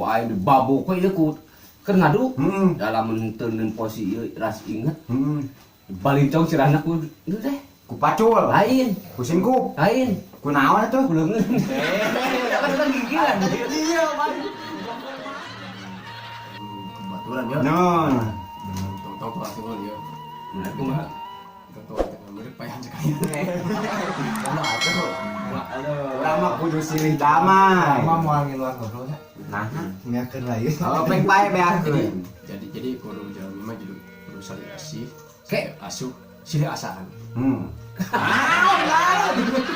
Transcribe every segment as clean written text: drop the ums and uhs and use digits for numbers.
aing dibabok ieu ku keur ngadu. Dalam teuneun posi ieu ras inget. Balincong sirahna ku itu teh. Ku pacul. Lain. Ku singkup. Lain. Ku naon atuh? Ku leungeun. Kan gigilan. Iya, Bang. Kebaturan ya. Non. Tong kelas itu dia. Nah, kumaha? Tong tengah mirip payah sekali. Mana atuh? Urang mah kudu silih damai. Mama moal ngiluan ngobrol ya. Nah, Nyakeun lain. oh pek bae beakeun. Jadi kudu jalmi mah kudu saling asih. Kek Asuh silih asaan.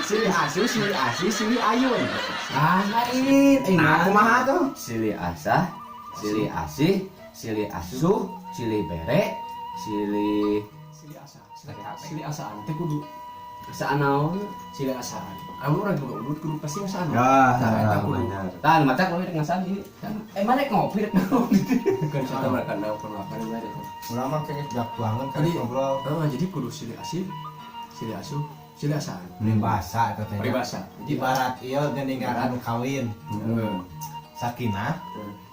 Silih asuh, silih asih, silih ayun. lain. Nah, kumaha tuh? Silih asah, silih asih, silih asuh, silih bere, silih Silih asa. Silih asaan teh kudu saanaon. silih asaan. Amun urang juga urut kudu pasti asaan. Ya, Eta kudu. benar. Tah mata kalau rek ngasan ieu. Mana rek ngopi rek ngopi. Kan kita mereka tahu perlakuan yang ada. Ulah mah kayaknya jak banget kan Jadi ngobrol. jadi kudu silih asih, silih asuh, silih asaan. Peribahasa eta teh. Peribahasa. Ibarat ieu geuningan anu kawin. Sakinah,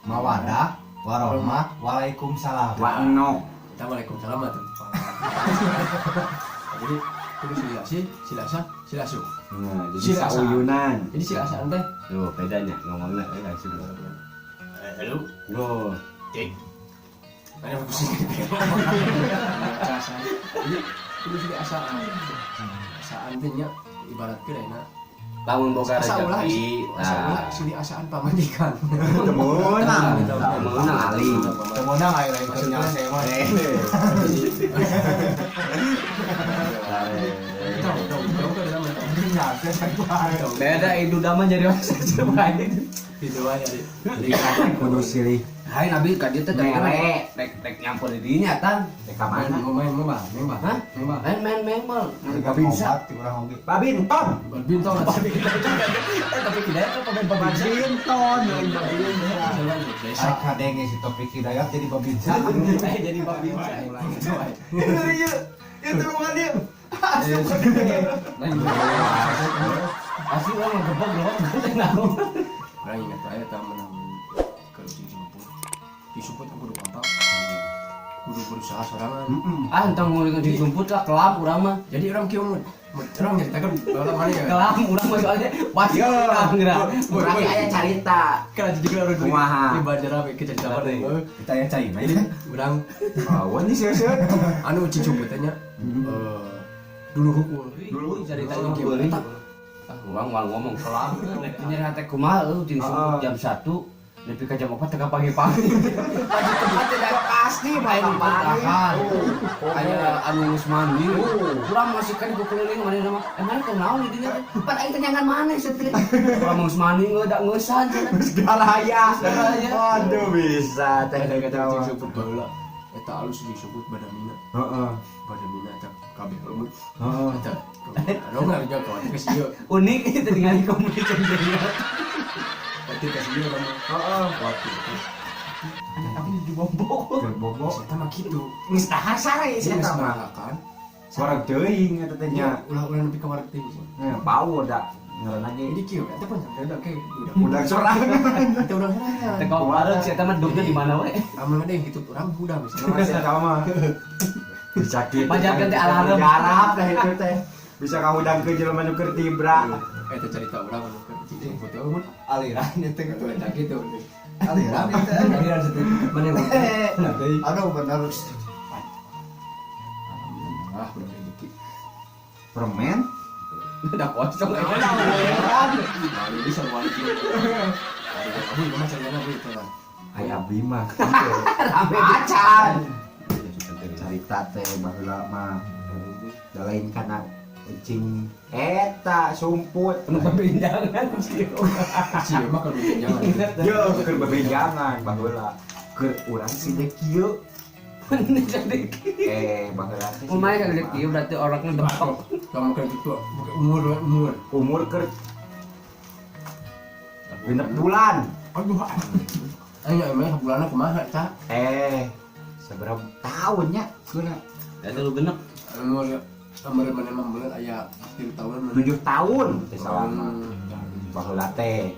mawadah, warahmah, waalaikumsalam. Wa eno. Assalamualaikum selamat. Jadi kudu silih asih, silih asah, silih asuh. Nah, jadi Silih asaan. sauyunan. Jadi silih asaan teh. Tuh, bedanya ngomongna langsung. Halo. Loh, Cek. Ada pusing. Jadi kudu silih asaan. Asaan teh nya ibaratkeun ayeuna lamun boga asa ulah rezeki. asa ulah silih asaan pamandikan. Temenang. Temenang ali. Temenang aya lain keur nyase mah. Tahu kan dalam Nyase kan bae. Beda itu dama jadi masa coba. itu aja deh. Jadi kan kudu silih Hai Nabi ka dieu teh mere. rek nyampur di dinya tang. Teh ka mana? Main Hah? Main mal. Tiga obat ti urang oge. Babinton. Bintang Tapi tidak apa pemain Babinton, babinton. Ai kadenge si Topik Hidayat jadi babinsa. jadi babi. Itu bukan dia. Asli orang gebok gebok. Orang ingat aja tak menang kalau disumput aku udah gampang kudu berusaha sorangan. Ah entang mau disumput lah kelam urang mah. Jadi orang kieu orang ceritakan orang mana ya Kelam urang mah soalnya pasti kelam geura. Urang ge aya carita. kan jadi kalau orang Kumaha? di bandara we cerita apa deh Kita yang cai main. orang Awan di seuseut. anu cicumput tanya dulu hukul Dulu cerita Orang itu kieu boleh. tak Urang mau ngomong kelam. Nya teh kumaha jeung sumput jam 1 nepi ka jam 4 tengah pagi-pagi. Pagi tempat tidak pasti main pagi. Kayak anu geus mandi. Urang masih kan keliling mana nama. Mana teh naon di dinya teh? Pan aing teh nyangan maneh seuteu. Urang geus mandi ngeudak ngeusan cenah. Segalaya. Segalaya. Aduh bisa teh ada kata ketawa. cicumput baheula eta alus disebut badamina Heeh. badamina eta kabeh lembut Heeh. eta anu ngarja kawan geus ieu Unik itu tinggal di komunitas jadi. berarti geus ieu kamu Heeh. waktu Tapi di bombok. Bobo. eta mah kitu Geus dahar sare saya sia mah. merasakan Suara teuing eta teh nya. ulah-ulah nepi ka wareg teh Power dah. Ngaran lagi. jadi kieu eta pun ada kayak Udah sorangan. kita udah sorangan Teh kalau bareng si eta mah dugna di mana we? amun ada yang gitu orang udah misalnya Masih sama. Bisa gitu. Pajakan teh alarm. Garap teh itu teh. Bisa kahudang ke jelema nu keur tibra. eta cerita orang anu keur cicumput teh mun Aliran itu itu eta gitu aliran itu. aliran situ mana Aduh bener. ah udah rezeki Permen. Udah kosong. Lalu bisa balik Abu, kamu cari apa itu lah? Ai abdi mah. Rame Acan. Cerita teh baheula mah. Da lain kana cing eta sumput. penuh perbincangan sih. Sih, mah kalau jangan. Yo keur bebenjangan baheula. Keur urang siga kieu. Baheula teh. Umay kan dek ieu berarti orangnya dempok. Kamu kan gitu, umur. Umur keur 6 bulan. Aduh, ayo emang bulannya kumaha ta? Seberapa tahunnya? Kuna Ya lu bener. Umur mana aya 7 tahun. 7 tahun teh salah mah. Baheula teh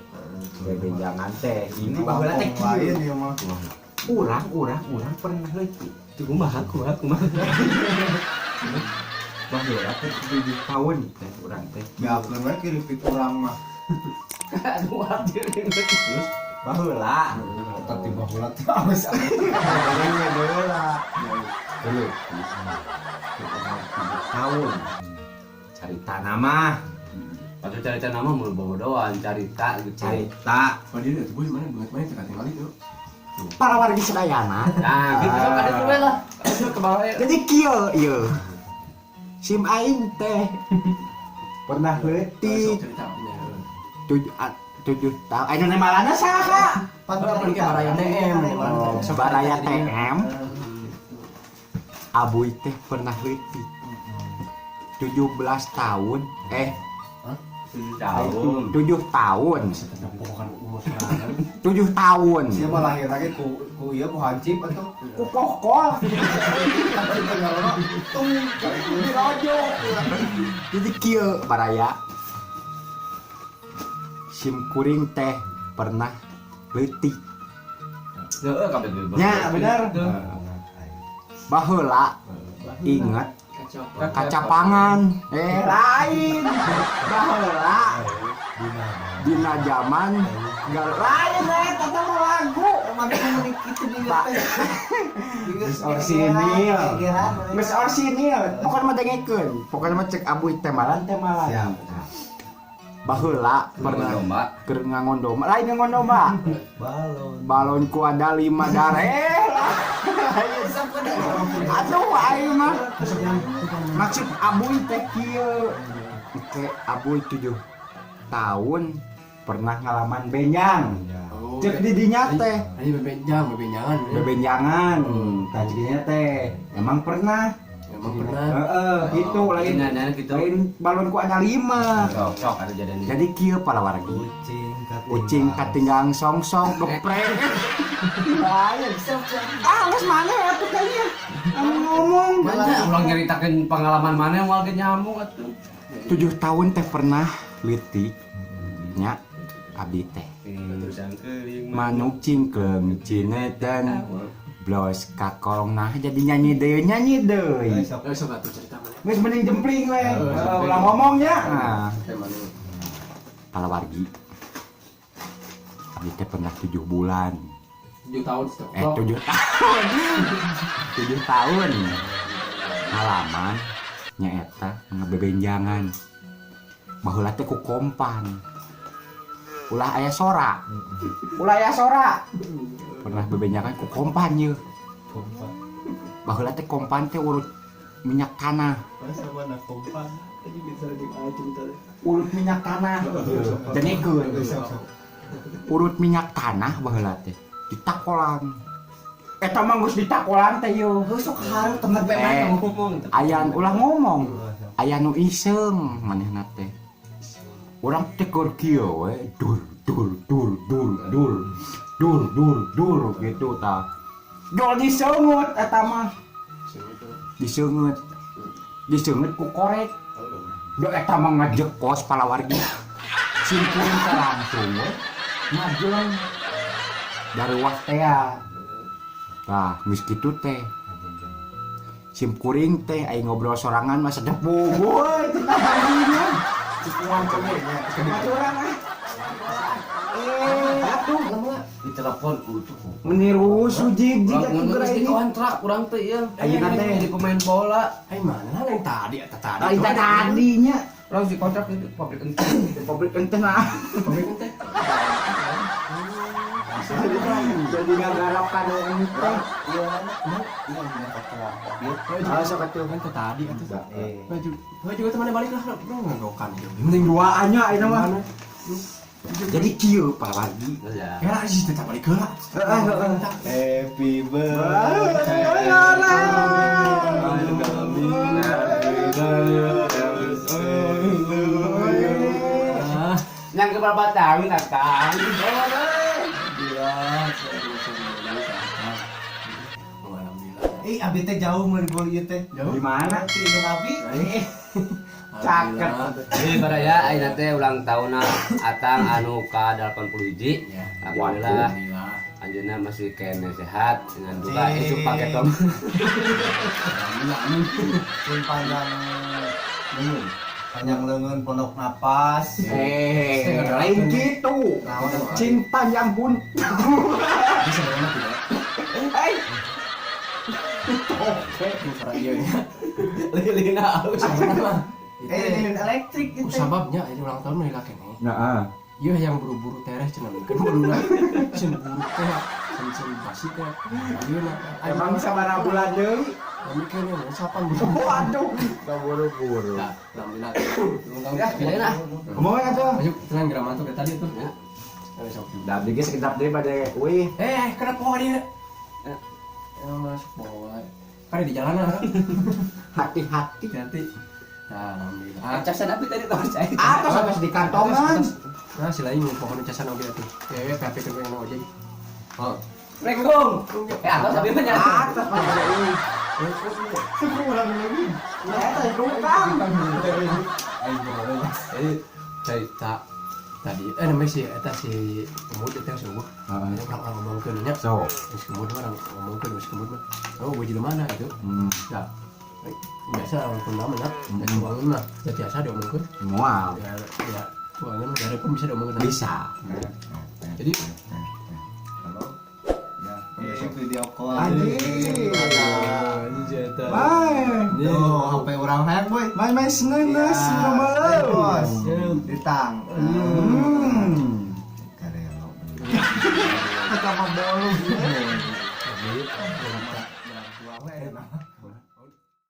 bebenjangan teh ini Ini baheula teh lain kieu ya mah. urang pernah leutik Kumaha baheula teh 7 tahun teh urang teh Ya bener kiri pik urang mah. aduh hadir terus baheula Tapi baheula teh awas. orangnya baheula dulu tahun cerita nama Atau cerita nama mau bawa cerita gitu. cerita Oh dia tuh boy mana banget banget tinggal itu. para wargi sedayana Nah, gitu sok ada tuh lah. Ayo ke bawah ya. jadi kieu ieu sim aing teh pernah leutik Cerita punya. 7 tahun aing nemalana saha Apa ke baraya TM. Baraya TM Abuy teh pernah leutik 17 tahun 7 tahun. 7 tahun Bukan umur sekarang. 7 tahun Dia mah lahir lagi ku ieu ku hancip atuh. ku kokol Hancip teh ngaranna tung dirojo. jadi kieu baraya sim kuring teh pernah leutik Heeh kabeh gitu. nya bener baheula inget kaca pangan lain baheula dina zaman enggak lain eta mah lagu Makanya mending kitu dia teh. geus orsinil geus orsinil pokona mah dengekeun pokona mah cek abuy temalan Siap. baheula pernah domba. keur ngangon domba lain ngangon domba balonku ada 5 dareh aduh aing mah maksud abuy teh kieu ke abuy 7 tahun pernah ngalaman benjang Oh. cek di dinya teh Ini bebenjangan. bebenjangan tadinya teh emang pernah Emang pernah. itu lain Nanya gitu. lain balonku ada 5 Sok ada jadian. jadi kieu pala wargi kucing katinggang songsong geprek geus mana ya tuh kayaknya ngomong Mana ulang nyeritakeun pengalaman mana yang warga nyamuk atuh. 7 tahun teh pernah leutik nya abdi teh Terus yang keuling manuk cingkeung cinetan blos kakolong nah jadi nyanyi deui Sok atuh cerita mana? geus mending jempling we ulang ngomongnya nah Kayak mana? pala wargi abdi teh pernah 7 bulan 7 tahun stop. 7 tahun 7 tahun ngalaman nyaeta ngabebenjangan baheula teh ku kompan ulah aya sora pernah bebenjangan ku kompan ye baheula teh kompan teh urut minyak tanah urut minyak tanah jenikeun urut minyak tanah baheula teh ditakolan eta mah geus ditakolan teh yo sok hareup tempat pemain ngomong. aya ulah ngomong aya nu iseng manehna teh urang teh keur kieu we dur gitu tah dol diseungut eta mah diseungut ku korek do eta mah ngajekos pala wargi simpuling teh langsung we ngajeng dari teh tah geus kitu teh sim kuring teh aing ngobrol sorangan mah sedep boy teh tadinya cipuan cenah aturan atuh lemah Di telepon utuh. meniru sujig jika Urang geura geus di ini kontrak urang teh ieu. Ayeuna teh jadi pemain bola. Mana yang tadi eta tadi. ah itu tadinya Urang di kontrak itu pabrik entin. publik ente nah Pabrik entin. jadi ngagarap kanu ente Ah, sok atuh kan ke tadi atuh. Baju juga temannya balik lah, bro ngogokan. mending duaannya ayeuna mah jadi kieu palagi Ya. Ya sih tetap balik heula. Happy Yang ke berapa tahun Kang? Abi teh jauh mau dibawa ieu teh. Jauh. Di mana? Ti Gunung Abi. Cakep. Jadi pada ya ayeuna teh ulang tahunna Atang anu ka 81. Ya. Alhamdulillah. Alhamdulillah. Anjeunna masih kene sehat dengan juga isu paket tom. Sing panjang leungeun. Panjang leungeun pondok napas. Lain gitu. Cing panjang pun. Bisa mana tidak? Oke, suara iya nya. Lilina aus. Sababna. Lilin elektrik Ku gitu. sababnya ini ulang tahun mah kene. Nah, Ieu yang buru-buru teres cenah mungkin buru sen buru teh sen basi teh. Ayeuna emang sabaraha bulan deui? kami kene sapan buru. Waduh, buru-buru. Nah, alhamdulillah. Ulang tahun. Ya, biarin lah. Ngomong atuh. Ayo, tenan geraman tuh kayak tadi tuh. Ya. Ayo sok. Dah bikin sekedap deh pada kuih. Kenapa kok dia? Masuk bawah. Kan di jalanan kan? Hati-hati. Hati. Nah, alhamdulillah. Casan api tadi tahu saya. Atas atas di kantongan. Nah, si lain pohon casan oge atuh. PHP kan yang ojek. Oh. Rekung. Atas tapi banyak. Atas pada kuih. Sekurang lagi. Eta tukang. Jadi saya tak tadi namanya si eta si kemud teh sungguh. Ini orang ngomongkeun nya. So. Terus kemud orang ngomongkeun terus kemud mah. Oh, gue di mana gitu. Ya. Biasa orang pun nama nak. Dan bangun mah biasa diomongkeun. Mual. Ya, tuangan dari pun bisa diomongkeun. Bisa. Jadi Video call. Anjing. jatah. Main. Tuh, HP orang hack boy. Main senenes nomor. Bos. Ditang. Hmm. Karelo. Kata mah bolong.